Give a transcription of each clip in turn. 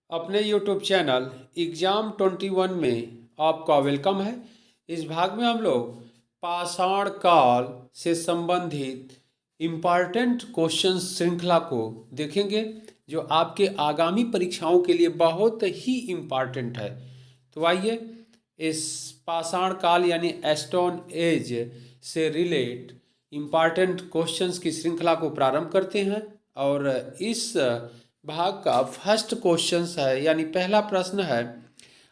अपने YouTube channel exam 21 में आपका वेलकम है। इस भाग में हम लोग पाषाण काल से संबंधित इम्पॉर्टेंट क्वेश्चन श्रृंखला को देखेंगे जो आपके आगामी परीक्षाओं के लिए बहुत ही इम्पॉर्टेंट है। तो आइए इस पाषाण काल यानी स्टोन एज से रिलेट इम्पॉर्टेंट क्वेश्चंस की श्रृंखला को प्रारंभ करते हैं। और इस भाग का फर्स्ट क्वेश्चन है यानी पहला प्रश्न है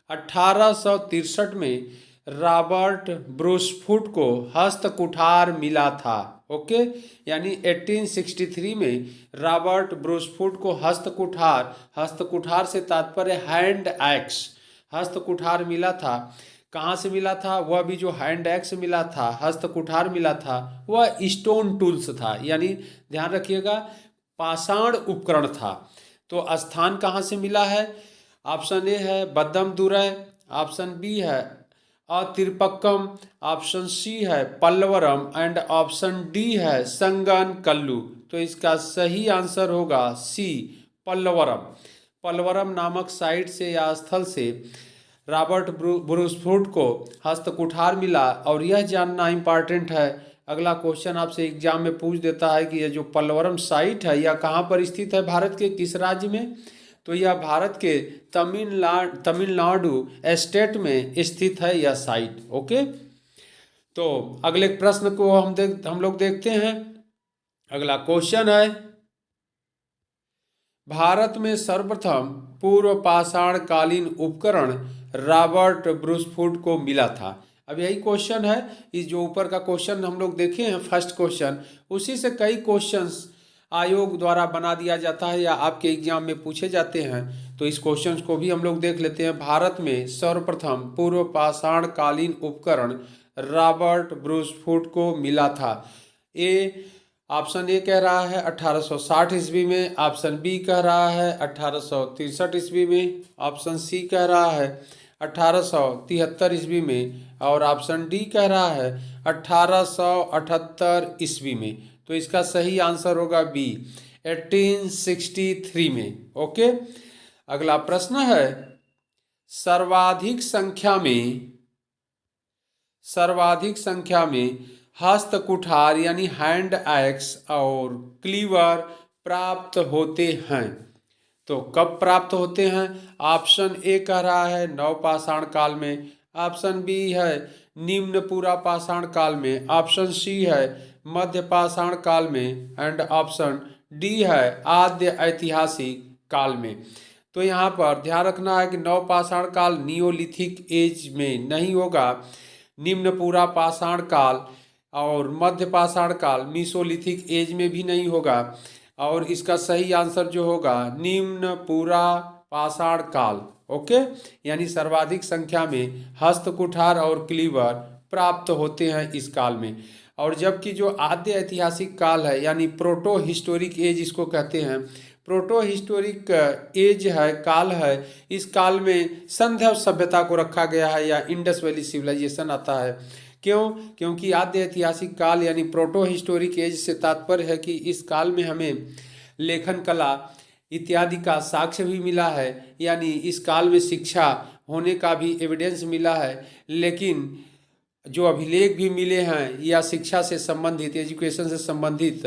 1863 में रॉबर्ट ब्रूसफुट को हस्तकुठार मिला था। ओके, यानी 1863 में रॉबर्ट ब्रूसफुट को हस्तकुठार से तात्पर्य हैंड एक्स, हस्तकुठार मिला था। कहाँ से मिला था? वह भी जो हैंड एक्स मिला था, हस्तकुठार मिला था, वह स्टोन टूल्स था, यानी ध्यान रखिएगा पाषाण उपकरण था। तो स्थान कहाँ से मिला है? ऑप्शन ए है बद्दमदुरै, ऑप्शन बी है अतिरपक्कम, ऑप्शन सी है पल्लवरम एंड ऑप्शन डी है संगनकल्लू। तो इसका सही आंसर होगा सी पल्लवरम। पल्लवरम नामक साइट से या स्थल से रॉबर्ट ब्रूसफुट को हस्तकुठार मिला। और यह जानना इम्पॉर्टेंट है, अगला क्वेश्चन आपसे एग्जाम में पूछ देता है कि यह जो पल्लवरम साइट है यह कहाँ पर स्थित है, भारत के किस राज्य में? तो यह भारत के तमिलनाडु स्टेट में स्थित है यह साइट। ओके, तो अगले प्रश्न को हम लोग देखते हैं। अगला क्वेश्चन है भारत में सर्वप्रथम पूर्व पाषाण कालीन उपकरण रॉबर्ट ब्रूसफुट को मिला था। अब यही क्वेश्चन है, इस जो ऊपर का क्वेश्चन हम लोग देखे हैं फर्स्ट क्वेश्चन, उसी से कई क्वेश्चंस आयोग द्वारा बना दिया जाता है या आपके एग्जाम में पूछे जाते हैं। तो इस क्वेश्चन को भी हम लोग देख लेते हैं। भारत में सर्वप्रथम पूर्व पाषाण कालीन उपकरण रॉबर्ट ब्रूसफुट को मिला था। ऑप्शन ए कह रहा है 1860 ईस्वी में, ऑप्शन बी कह रहा है 1863 ईस्वी में, ऑप्शन सी कह रहा है 1873 ईस्वी में और ऑप्शन डी कह रहा है 1878 ईस्वी में। तो इसका सही आंसर होगा बी 1863 में। ओके, अगला प्रश्न है सर्वाधिक संख्या में हस्तकुठार यानी हैंड एक्स और क्लीवर प्राप्त होते हैं। तो कब प्राप्त होते हैं? ऑप्शन ए कह रहा है नवपाषाण काल में, ऑप्शन बी है निम्न पूरा पाषाण काल में, ऑप्शन सी है मध्य पाषाण काल में एंड ऑप्शन डी है आद्य ऐतिहासिक काल में। तो यहाँ पर ध्यान रखना है कि नवपाषाण काल नियोलिथिक एज में नहीं होगा, निम्न पूरा पाषाण काल और मध्य पाषाण काल मीसोलिथिक एज में भी नहीं होगा। और इसका सही आंसर जो होगा निम्न पूरा पाषाण काल। ओके, यानी सर्वाधिक संख्या में हस्तकुठार और क्लीवर प्राप्त होते हैं इस काल में। और जबकि जो आद्य ऐतिहासिक काल है यानी प्रोटो हिस्टोरिक एज इसको कहते हैं, प्रोटो हिस्टोरिक एज है, काल है, इस काल में संध्या सभ्यता को रखा गया है या इंडस वैली सिविलाइजेशन आता है। क्यों? क्योंकि आद्य ऐतिहासिक काल यानी प्रोटो हिस्टोरिक एज से तात्पर्य है कि इस काल में हमें लेखन कला इत्यादि का साक्ष्य भी मिला है, यानी इस काल में शिक्षा होने का भी एविडेंस मिला है। लेकिन जो अभिलेख भी मिले हैं या शिक्षा से संबंधित, एजुकेशन से संबंधित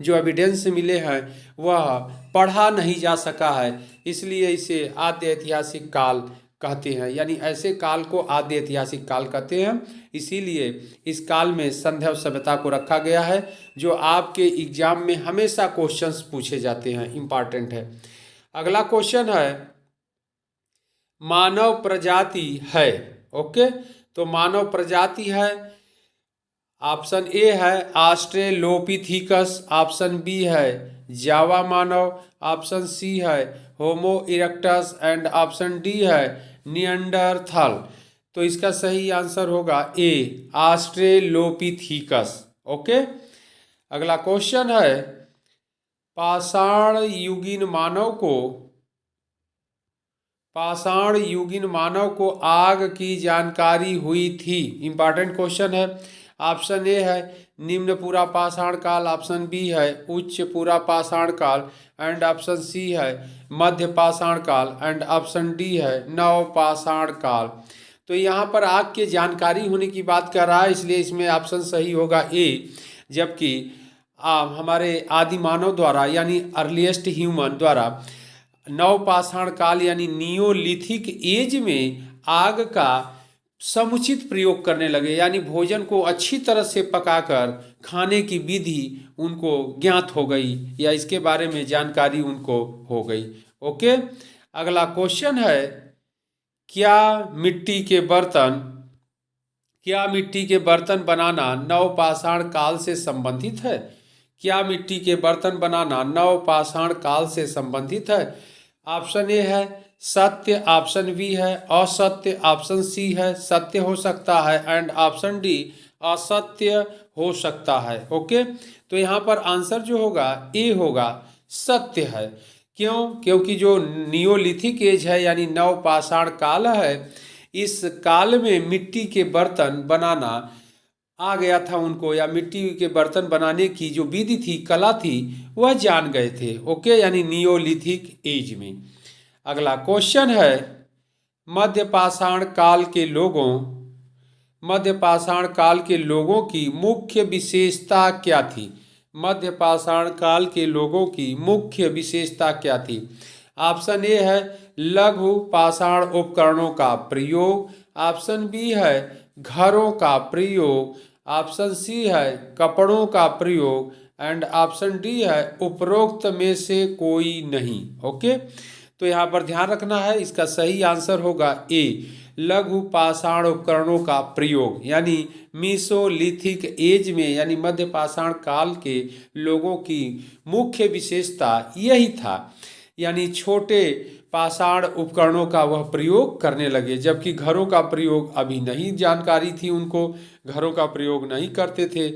जो एविडेंस मिले हैं वह पढ़ा नहीं जा सका है, इसलिए इसे आद्य ऐतिहासिक काल कहते हैं। यानी ऐसे काल को आद्य ऐतिहासिक काल कहते हैं, इसीलिए इस काल में संध्या सभ्यता को रखा गया है, जो आपके एग्जाम में हमेशा क्वेश्चंस पूछे जाते हैं, इम्पॉर्टेंट है। अगला क्वेश्चन है मानव प्रजाति है। ओके, तो मानव प्रजाति है, ऑप्शन ए है ऑस्ट्रेलोपिथिकस, ऑप्शन बी है जावा मानव, ऑप्शन सी है होमो इरेक्टस एंड ऑप्शन डी है निएंडरथल। तो इसका सही आंसर होगा ए ऑस्ट्रेलोपिथिकस। ओके, अगला क्वेश्चन है पाषाण युगीन मानव को आग की जानकारी हुई थी। इंपॉर्टेंट क्वेश्चन है। ऑप्शन ए है निम्न पूरा पाषाण काल, ऑप्शन बी है उच्च पूरा पाषाण काल, एंड ऑप्शन सी है मध्य पाषाण काल, एंड ऑप्शन डी है नव पाषाण काल। तो यहाँ पर आग की जानकारी होने की बात कर रहा है, इसलिए इसमें ऑप्शन सही होगा ए। जबकि हमारे आदि मानव द्वारा यानी अर्लीस्ट ह्यूमन द्वारा नवपाषाण काल यानी नियोलिथिक एज में आग का समुचित प्रयोग करने लगे, यानी भोजन को अच्छी तरह से पकाकर खाने की विधि उनको ज्ञात हो गई या इसके बारे में जानकारी उनको हो गई। ओके, अगला क्वेश्चन है, क्या मिट्टी के बर्तन बनाना नवपाषाण काल से संबंधित है? क्या मिट्टी के बर्तन बनाना नवपाषाण काल से संबंधित है? ऑप्शन ए है सत्य, ऑप्शन बी है असत्य, ऑप्शन सी है सत्य हो सकता है, एंड ऑप्शन डी असत्य हो सकता है। ओके, तो यहाँ पर आंसर जो होगा ए होगा, सत्य है। क्यों? क्योंकि जो नियोलिथिक एज है यानी नवपाषाण काल है, इस काल में मिट्टी के बर्तन बनाना आ गया था उनको, या मिट्टी के बर्तन बनाने की जो विधि थी, कला थी, वह जान गए थे। ओके, यानी नियोलिथिक एज में। अगला क्वेश्चन है, मध्य पाषाण काल के लोगों की मुख्य विशेषता क्या थी? मध्य पाषाण काल के लोगों की मुख्य विशेषता क्या थी? ऑप्शन ए है लघु पाषाण उपकरणों का प्रयोग, ऑप्शन बी है घरों का प्रयोग, ऑप्शन सी है कपड़ों का प्रयोग, एंड ऑप्शन डी है उपरोक्त में से कोई नहीं। ओके, तो यहाँ पर ध्यान रखना है, इसका सही आंसर होगा ए, लघु पाषाण उपकरणों का प्रयोग, यानी मीसोलिथिक एज में यानी मध्य पाषाण काल के लोगों की मुख्य विशेषता यही था, यानी छोटे पाषाण उपकरणों का वह प्रयोग करने लगे, जबकि घरों का प्रयोग अभी नहीं जानकारी थी उनको, घरों का प्रयोग नहीं करते थे,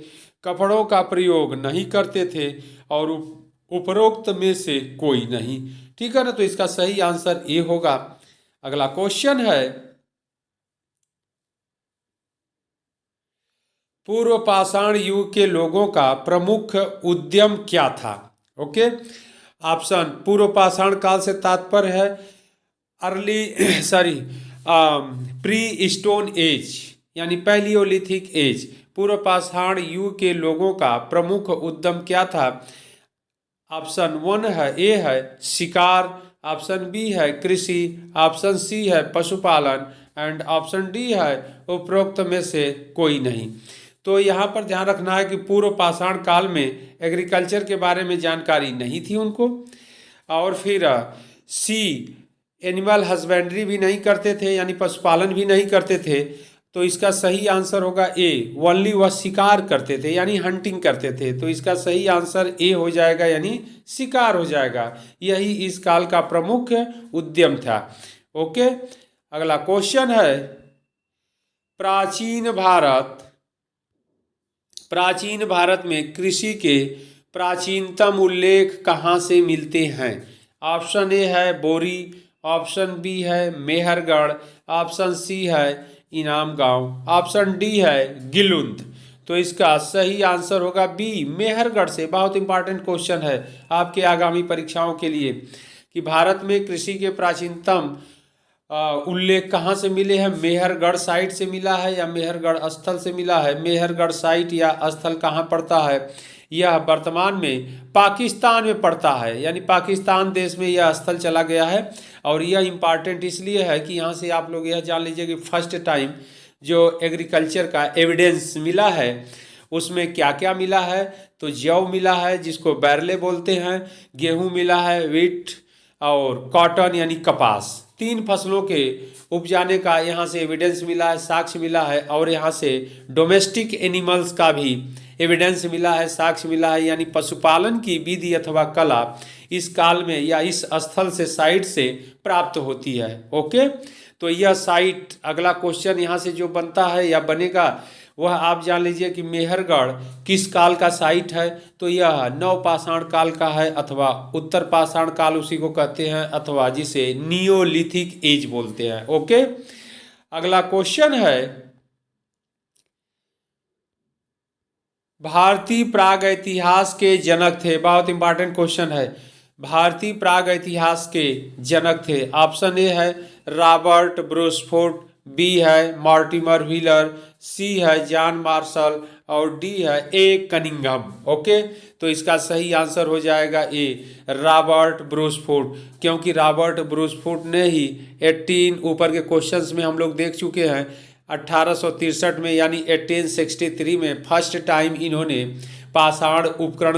कपड़ों का प्रयोग नहीं करते थे, और उपरोक्त में से कोई नहीं। ठीक है ना, तो इसका सही आंसर ए होगा। अगला क्वेश्चन है, पूर्व पाषाण युग के लोगों का प्रमुख उद्यम क्या था? ओके, ऑप्शन पूर्व पाषाण काल से तात्पर्य है प्री स्टोन एज यानी पैलियोलिथिक एज। पूर्व पाषाण युग के लोगों का प्रमुख उद्यम क्या था? ऑप्शन वन है ए है शिकार, ऑप्शन बी है कृषि, ऑप्शन सी है पशुपालन, एंड ऑप्शन डी है उपरोक्त में से कोई नहीं। तो यहाँ पर ध्यान रखना है कि पूर्व पाषाण काल में एग्रीकल्चर के बारे में जानकारी नहीं थी उनको, और फिर सी एनिमल हस्बेंड्री भी नहीं करते थे, यानी पशुपालन भी नहीं करते थे। तो इसका सही आंसर होगा ए, ओनली वह शिकार करते थे यानी हंटिंग करते थे। तो इसका सही आंसर ए हो जाएगा, यानी शिकार हो जाएगा। यही इस काल का प्रमुख उद्यम था। ओके, अगला क्वेश्चन है, प्राचीन भारत में कृषि के प्राचीनतम उल्लेख कहाँ से मिलते हैं? ऑप्शन ए है बोरी, ऑप्शन बी है मेहरगढ़, ऑप्शन सी है इनाम गांव, ऑप्शन डी है गिलुंद। तो इसका सही आंसर होगा बी, मेहरगढ़ से। बहुत इंपॉर्टेंट क्वेश्चन है आपके आगामी परीक्षाओं के लिए कि भारत में कृषि के प्राचीनतम उल्लेख कहाँ से मिले हैं? मेहरगढ़ साइट से मिला है या मेहरगढ़ स्थल से मिला है? मेहरगढ़ साइट या स्थल कहाँ पड़ता है? यह वर्तमान में पाकिस्तान में पड़ता है, यानी पाकिस्तान देश में यह स्थल चला गया है। और यह इम्पॉर्टेंट इसलिए है कि यहाँ से आप लोग यह जान लीजिए कि फर्स्ट टाइम जो एग्रीकल्चर का एविडेंस मिला है उसमें क्या क्या मिला है। तो जौ मिला है जिसको बैरले बोलते हैं, गेहूँ मिला है, व्हीट और कॉटन यानी कपास, 3 फसलों के उपजाने का यहाँ से एविडेंस मिला है, साक्ष्य मिला है। और यहाँ से डोमेस्टिक एनिमल्स का भी एविडेंस मिला है, साक्ष्य मिला है, यानी पशुपालन की विधि अथवा कला इस काल में या इस स्थल से साइट से प्राप्त होती है। ओके, तो यह साइट, अगला क्वेश्चन यहाँ से जो बनता है या बनेगा वह आप जान लीजिए कि मेहरगढ़ किस काल का साइट है। तो यह नवपाषाण काल का है, अथवा उत्तर पाषाण काल उसी को कहते हैं, अथवा जिसे नियोलिथिक एज बोलते हैं। ओके, अगला क्वेश्चन है, भारतीय प्रागैतिहास के जनक थे। बहुत इंपॉर्टेंट क्वेश्चन है। भारतीय प्रागैतिहास के जनक थे। ऑप्शन ए है रॉबर्ट ब्रूसफोर्ड, बी है मॉर्टिमर व्हीलर, सी है जॉन मार्शल और डी है ए कनिंघम। ओके, तो इसका सही आंसर हो जाएगा ए रॉबर्ट ब्रूसफोर्ड, क्योंकि रॉबर्ट ब्रूसफोर्ड ने ही 18 ऊपर के क्वेश्चंस में हम लोग देख चुके हैं 1863 में यानी 1863 में फर्स्ट टाइम इन्होंने पाषाण उपकरण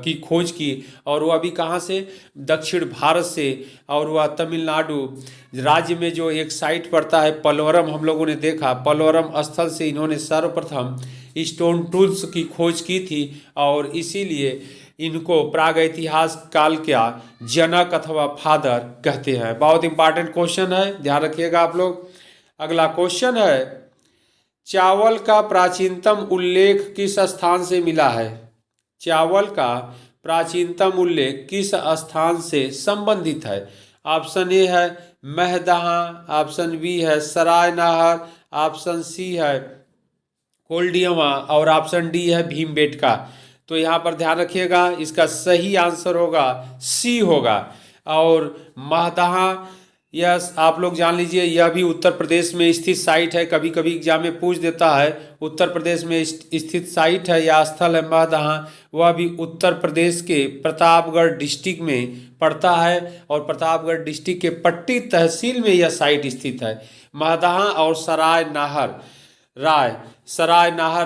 की खोज की। और वह अभी कहाँ से, दक्षिण भारत से, और वह तमिलनाडु राज्य में जो एक साइट पड़ता है पलवरम, हम लोगों ने देखा पलवरम स्थल से इन्होंने सर्वप्रथम स्टोन टूल्स की खोज की थी और इसीलिए इनको प्रागैतिहास काल का जनक अथवा फादर कहते हैं। बहुत इंपॉर्टेंट क्वेश्चन है, ध्यान रखिएगा आप लोग। अगला क्वेश्चन है, चावल का प्राचीनतम उल्लेख किस स्थान से मिला है? चावल का प्राचीनतम उल्लेख किस स्थान से संबंधित है? ऑप्शन ए है महदहा, ऑप्शन बी है सरायनाहर, ऑप्शन सी है कोल्डियमा और ऑप्शन डी है भीमबेटका। तो यहाँ पर ध्यान रखिएगा, इसका सही आंसर होगा सी होगा। और महदहा, यस आप लोग जान लीजिए, यह भी उत्तर प्रदेश में स्थित साइट है। कभी कभी एग्जाम में पूछ देता है उत्तर प्रदेश में स्थित साइट है या स्थल है महदहा। वह भी उत्तर प्रदेश के प्रतापगढ़ डिस्ट्रिक्ट में पड़ता है और प्रतापगढ़ डिस्ट्रिक्ट के पट्टी तहसील में यह साइट स्थित है। महदहा और सराय नाहर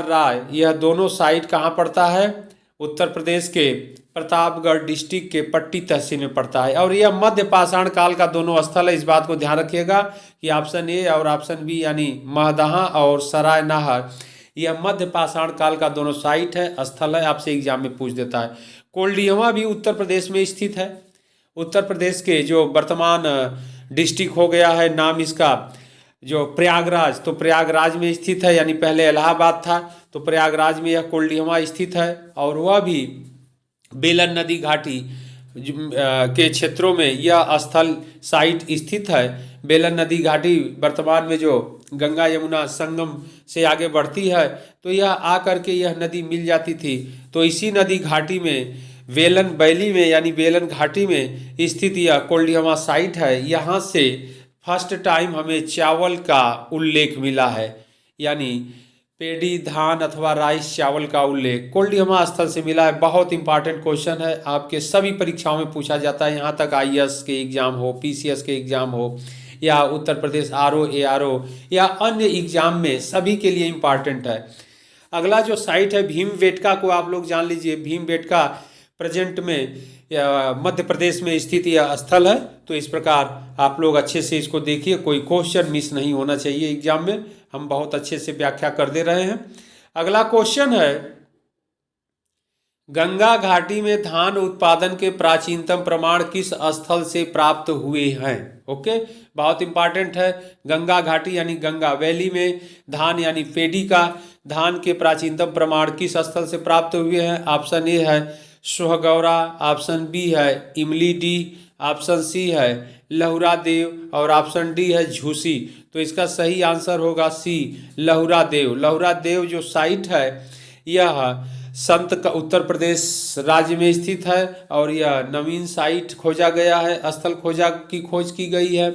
राय, यह दोनों साइट कहाँ पड़ता है? उत्तर प्रदेश के प्रतापगढ़ डिस्ट्रिक्ट के पट्टी तहसील में पड़ता है। और यह मध्य पाषाण काल का दोनों स्थल है। इस बात को ध्यान रखिएगा कि ऑप्शन ए और ऑप्शन बी यानी महदहा और सराय नाहर, यह मध्य पाषाण काल का दोनों साइट है, स्थल है, आपसे एग्जाम में पूछ देता है। कोल्डियमा भी उत्तर प्रदेश में स्थित है। उत्तर प्रदेश के जो वर्तमान डिस्ट्रिक्ट हो गया है नाम इसका जो प्रयागराज, तो प्रयागराज में स्थित है, यानी पहले इलाहाबाद था तो प्रयागराज में यह कोल्डियमा स्थित है। और वह भी बेलन नदी घाटी के क्षेत्रों में यह स्थल साइट स्थित है। बेलन नदी घाटी वर्तमान में जो गंगा यमुना संगम से आगे बढ़ती है तो यह आकर के यह नदी मिल जाती थी। तो इसी नदी घाटी में बेलन वैली में यानी बेलन घाटी में स्थित यह कोल्डियमा साइट है। यहाँ से फर्स्ट टाइम हमें चावल का उल्लेख मिला है, यानी पेडी धान अथवा राइस चावल का उल्लेख कोल्डियमा स्थल से मिला है। बहुत इंपॉर्टेंट क्वेश्चन है, आपके सभी परीक्षाओं में पूछा जाता है। यहाँ तक आईएएस के एग्जाम हो, पीसीएस के एग्जाम हो या उत्तर प्रदेश आरओ एआरओ या अन्य एग्जाम में, सभी के लिए इम्पॉर्टेंट है। अगला जो साइट है भीमबेटका को आप लोग जान लीजिए। भीमबेटका प्रेजेंट में मध्य प्रदेश में स्थित यह स्थल है। तो इस प्रकार आप लोग अच्छे से इसको देखिए, कोई क्वेश्चन मिस नहीं होना चाहिए एग्जाम में। हम बहुत अच्छे से व्याख्या कर दे रहे हैं। अगला क्वेश्चन है, गंगा घाटी में धान उत्पादन के प्राचीनतम प्रमाण किस स्थल से प्राप्त हुए हैं? ओके, बहुत इंपॉर्टेंट है। गंगा घाटी यानी गंगा वैली में धान यानी पेडी का धान के प्राचीनतम प्रमाण किस स्थल से प्राप्त हुए हैं? ऑप्शन ए है सोहगौरा, ऑप्शन बी है इमली डी, ऑप्शन सी है लहुरा देव और ऑप्शन डी है झूसी। तो इसका सही आंसर होगा सी लहुरा देव। लहुरा देव जो साइट है यह संत का उत्तर प्रदेश राज्य में स्थित है और यह नवीन साइट खोजा गया है, स्थल खोज की गई है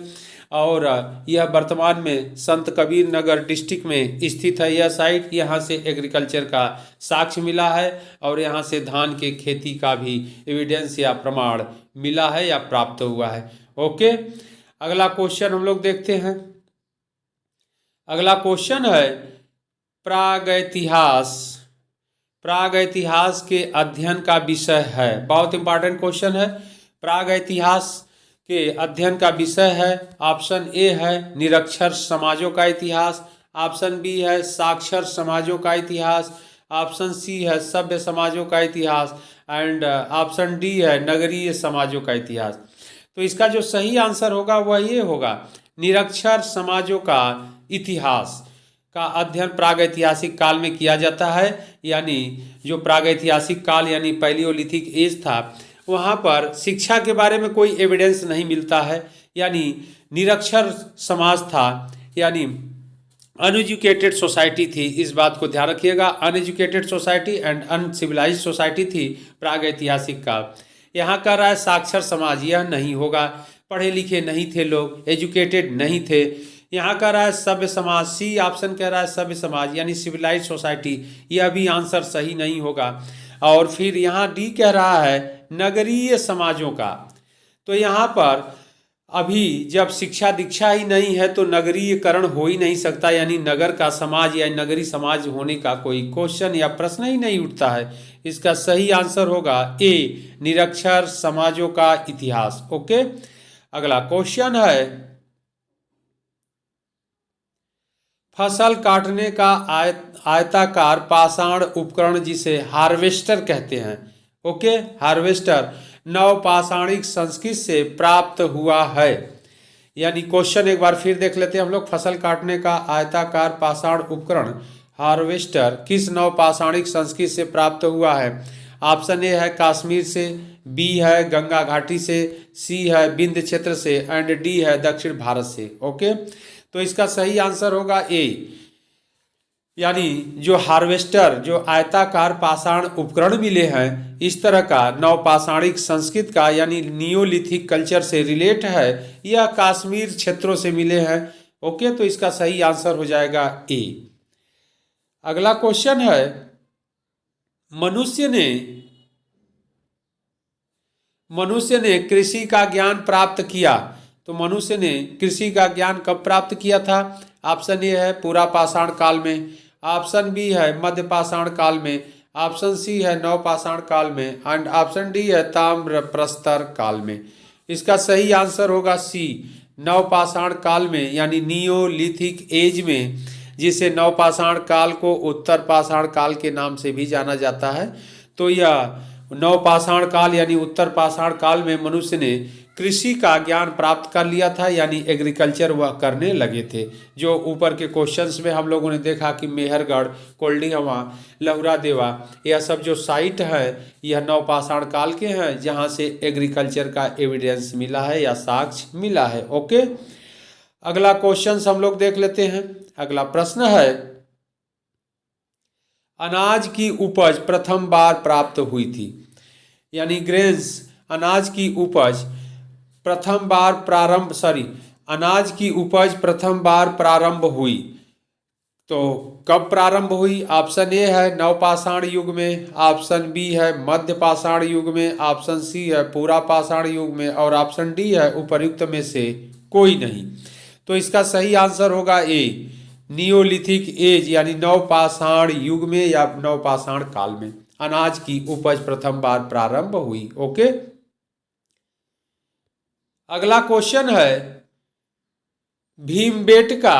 और यह वर्तमान में संत कबीर नगर डिस्ट्रिक्ट में स्थित है। यह साइट, यहाँ से एग्रीकल्चर का साक्ष्य मिला है और यहाँ से धान के खेती का भी एविडेंस या प्रमाण मिला है या प्राप्त हुआ है। ओके, अगला क्वेश्चन हम लोग देखते हैं। अगला क्वेश्चन है प्रागैतिहास के अध्ययन का विषय है। बहुत इंपॉर्टेंट क्वेश्चन है। प्रागैतिहास के अध्ययन का विषय है, ऑप्शन ए है निरक्षर समाजों का इतिहास, ऑप्शन बी है साक्षर समाजों का इतिहास, ऑप्शन सी है सभ्य समाजों का इतिहास एंड ऑप्शन डी है नगरीय समाजों का इतिहास। तो इसका जो सही आंसर होगा वह ये होगा, निरक्षर समाजों का इतिहास का अध्ययन प्रागैतिहासिक काल में किया जाता है। यानी जो प्रागैतिहासिक काल यानी पैलियोलिथिक एज था, वहाँ पर शिक्षा के बारे में कोई एविडेंस नहीं मिलता है, यानी निरक्षर समाज था। यानी अनएजुकेटेड सोसाइटी थी। इस बात को ध्यान रखिएगा, uneducated society and uncivilised society थी प्रागैतिहासिक काल। यहाँ कह रहा है साक्षर समाज, यह नहीं होगा, पढ़े लिखे नहीं थे लोग, एजुकेटेड नहीं थे। यहाँ कह रहा है सभ्य समाज, सी ऑप्शन कह रहा है सभ्य समाज यानी सिविलाइज्ड सोसाइटी, यह भी आंसर सही नहीं होगा। और फिर यहाँ डी कह रहा है नगरीय समाजों का। तो यहाँ पर अभी जब शिक्षा दीक्षा ही नहीं है तो नगरीयकरण हो ही नहीं सकता, यानी नगर का समाज या नगरी समाज होने का कोई क्वेश्चन या प्रश्न ही नहीं उठता है। इसका सही आंसर होगा ए, निरक्षर समाजों का इतिहास। ओके, अगला क्वेश्चन है फसल काटने का आयताकार पाषाण उपकरण जिसे हार्वेस्टर कहते हैं। ओके, हार्वेस्टर नवपाषाणिक संस्कृत से प्राप्त हुआ है। यानी क्वेश्चन एक बार फिर देख लेते हैं हम लोग। फसल काटने का आयताकार पाषाण उपकरण हार्वेस्टर किस नवपाषाणिक संस्कृत से प्राप्त हुआ है? ऑप्शन ए है कश्मीर से, बी है गंगा घाटी से, सी है विंध्य क्षेत्र से एंड डी है दक्षिण भारत से। ओके, तो इसका सही आंसर होगा ए, यानी जो हार्वेस्टर, जो आयताकार पाषाण उपकरण मिले हैं इस तरह का नवपाषाणिक संस्कृत का यानी नियोलिथिक कल्चर से रिलेट है, यह कश्मीर क्षेत्रों से मिले हैं। ओके, तो इसका सही आंसर हो जाएगा ए। अगला क्वेश्चन है मनुष्य ने कृषि का ज्ञान प्राप्त किया। तो मनुष्य ने कृषि का ज्ञान कब प्राप्त किया था? ऑप्शन ए है पूरा पाषाण काल में, ऑप्शन बी है मध्य पाषाण काल में, ऑप्शन सी है नवपाषाण काल में एंड ऑप्शन डी है ताम्र प्रस्तर काल में। इसका सही आंसर होगा सी, नवपाषाण काल में यानी नियोलिथिक एज में, जिसे नवपाषाण काल को उत्तर पाषाण काल के नाम से भी जाना जाता है। तो यह नवपाषाण काल यानी उत्तर पाषाण काल में मनुष्य ने कृषि का ज्ञान प्राप्त कर लिया था, यानी एग्रीकल्चर वह करने लगे थे। जो ऊपर के क्वेश्चंस में हम लोगों ने देखा कि मेहरगढ़, कोल्डीहवा, लहुरा देवा, यह सब जो साइट है यह नवपाषाण काल के हैं जहां से एग्रीकल्चर का एविडेंस मिला है या साक्ष्य मिला है। ओके, अगला क्वेश्चन हम लोग देख लेते हैं। अगला प्रश्न है अनाज की उपज प्रथम बार प्राप्त हुई थी, यानी ग्रेन्स, अनाज की उपज प्रथम बार प्रारंभ हुई। तो कब प्रारंभ हुई? ऑप्शन ए है नवपाषाण युग में, ऑप्शन बी है मध्य पाषाण युग में, ऑप्शन सी है पूरा पाषाण युग में और ऑप्शन डी है उपर्युक्त में से कोई नहीं। तो इसका सही आंसर होगा ए, नियोलिथिक एज यानी नवपाषाण युग में या नवपाषाण काल में अनाज की उपज प्रथम बार प्रारंभ हुई। ओके, अगला क्वेश्चन है भीमबेटका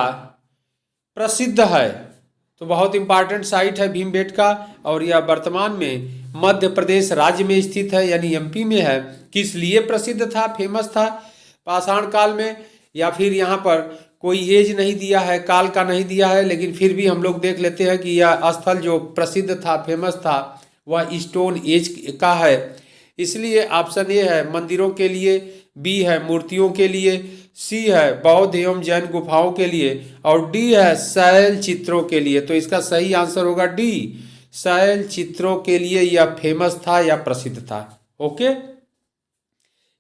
प्रसिद्ध है। तो बहुत इंपॉर्टेंट साइट है भीमबेटका और यह वर्तमान में मध्य प्रदेश राज्य में स्थित है, यानी एमपी में है। किस लिए प्रसिद्ध था, फेमस था पाषाण काल में? या फिर यहाँ पर कोई एज नहीं दिया है, काल का नहीं दिया है, लेकिन फिर भी हम लोग देख लेते हैं कि यह स्थल जो प्रसिद्ध था, फेमस था, वह स्टोन एज का है। इसलिए ऑप्शन ए है मंदिरों के लिए, बी है मूर्तियों के लिए, सी है बौद्ध एवं जैन गुफाओं के लिए और डी है शैल चित्रों के लिए। तो इसका सही आंसर होगा डी, शैल चित्रों के लिए यह फेमस था या प्रसिद्ध था। ओके,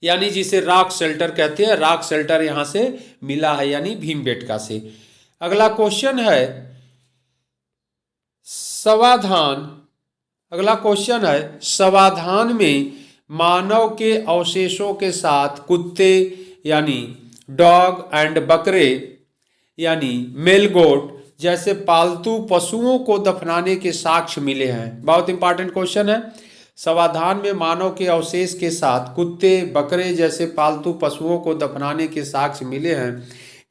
यानी जिसे रॉक शेल्टर कहते हैं, रॉक शेल्टर यहां से मिला है यानी भीमबेटका से। अगला क्वेश्चन है समाधान। अगला क्वेश्चन है समाधान में मानव के अवशेषों के साथ कुत्ते यानी डॉग एंड बकरे यानी मेल गोट जैसे पालतू पशुओं को दफनाने के साक्ष्य मिले हैं। बहुत इंपॉर्टेंट क्वेश्चन है। समाधान में मानव के अवशेष के साथ कुत्ते बकरे जैसे पालतू पशुओं को दफनाने के साक्ष्य मिले हैं।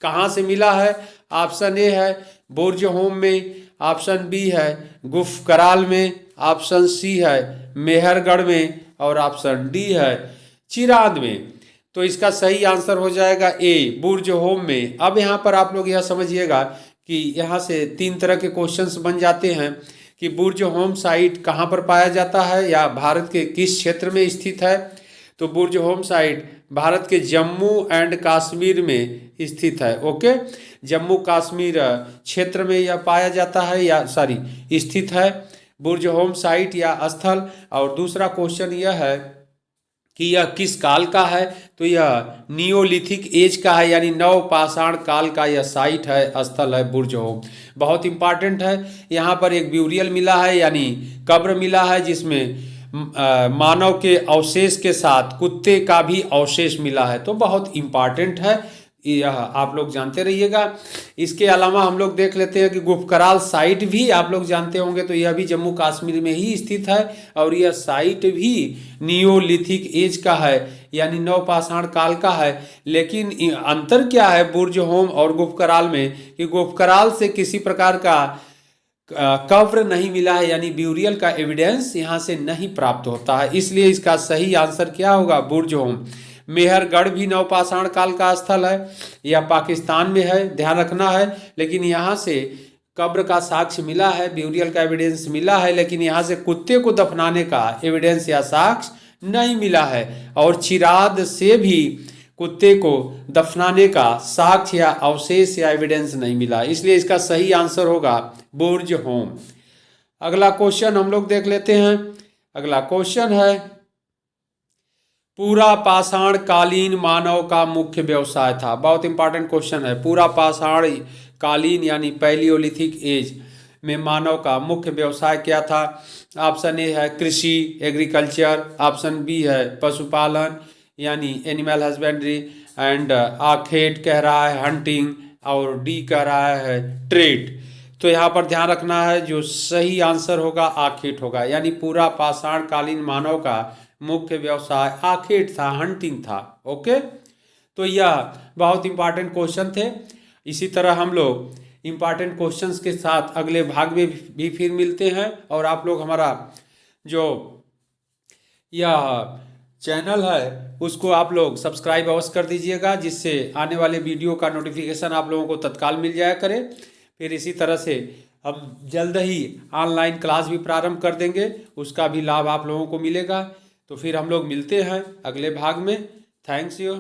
कहाँ से मिला है? ऑप्शन ए है बुर्ज होम में, ऑप्शन बी है गुफ कराल में, ऑप्शन सी है मेहरगढ़ में और ऑप्शन डी है चिरांद में। तो इसका सही आंसर हो जाएगा ए, बुर्ज होम में। अब यहाँ पर आप लोग यह समझिएगा कि यहाँ से तीन तरह के क्वेश्चंस बन जाते हैं कि बुर्ज होम साइट कहाँ पर पाया जाता है या भारत के किस क्षेत्र में स्थित है। तो बुर्ज होम साइट भारत के जम्मू एंड कश्मीर में स्थित है। ओके, जम्मू कश्मीर क्षेत्र में यह पाया जाता है या स्थित है बुर्ज होम साइट या स्थल। और दूसरा क्वेश्चन यह है कि यह किस काल का है, तो यह नियोलिथिक एज का है, यानी नवपाषाण काल का यह साइट है, स्थल है बुर्ज होम। बहुत इंपॉर्टेंट है। यहाँ पर एक ब्यूरियल मिला है, यानी कब्र मिला है, जिसमें मानव के अवशेष के साथ कुत्ते का भी अवशेष मिला है, तो बहुत इंपॉर्टेंट है, यह आप लोग जानते रहिएगा। इसके अलावा हम लोग देख लेते हैं कि गुफकराल साइट भी आप लोग जानते होंगे, तो यह भी जम्मू कश्मीर में ही स्थित है और यह साइट भी नियोलिथिक एज का है, यानी नवपाषाण काल का है। लेकिन अंतर क्या है बुर्ज होम और गुफकराल में, कि गुफकराल से किसी प्रकार का कब्र नहीं मिला है, यानी ब्यूरियल का एविडेंस यहाँ से नहीं प्राप्त होता है, इसलिए इसका सही आंसर क्या होगा, बुर्ज होम। मेहरगढ़ भी नवपाषाण काल का स्थल है, यह पाकिस्तान में है, ध्यान रखना है। लेकिन यहाँ से कब्र का साक्ष्य मिला है, ब्यूरियल का एविडेंस मिला है, लेकिन यहाँ से कुत्ते को दफनाने का एविडेंस या साक्ष्य नहीं मिला है। और चिराद से भी कुत्ते को दफनाने का साक्ष्य या अवशेष या एविडेंस नहीं मिला, इसलिए इसका सही आंसर होगा बुर्ज होम। अगला क्वेश्चन हम लोग देख लेते हैं। अगला क्वेश्चन है, पूरा पाषाण कालीन मानव का मुख्य व्यवसाय था। बहुत इंपॉर्टेंट क्वेश्चन है। पूरा पाषाण कालीन यानी पैलियोलिथिक एज में मानव का मुख्य व्यवसाय क्या था? ऑप्शन ए है कृषि, एग्रीकल्चर। ऑप्शन बी है पशुपालन यानी एनिमल हस्बेंड्री, एंड आखेट कह रहा है हंटिंग, और डी कह रहा है ट्रेड। तो यहाँ पर ध्यान रखना है, जो सही आंसर होगा आखेट होगा, यानी पूरा पाषाण कालीन मानव का मुख्य व्यवसाय आखेट था, हंटिंग था। ओके, तो यह बहुत इंपॉर्टेंट क्वेश्चन थे। इसी तरह हम लोग इंपॉर्टेंट क्वेश्चंस के साथ अगले भाग में भी फिर मिलते हैं। और आप लोग हमारा जो यह चैनल है उसको आप लोग सब्सक्राइब अवश्य कर दीजिएगा, जिससे आने वाले वीडियो का नोटिफिकेशन आप लोगों को तत्काल मिल जाया करे। फिर इसी तरह से हम जल्द ही ऑनलाइन क्लास भी प्रारंभ कर देंगे, उसका भी लाभ आप लोगों को मिलेगा। तो फिर हम लोग मिलते हैं अगले भाग में। Thanks you.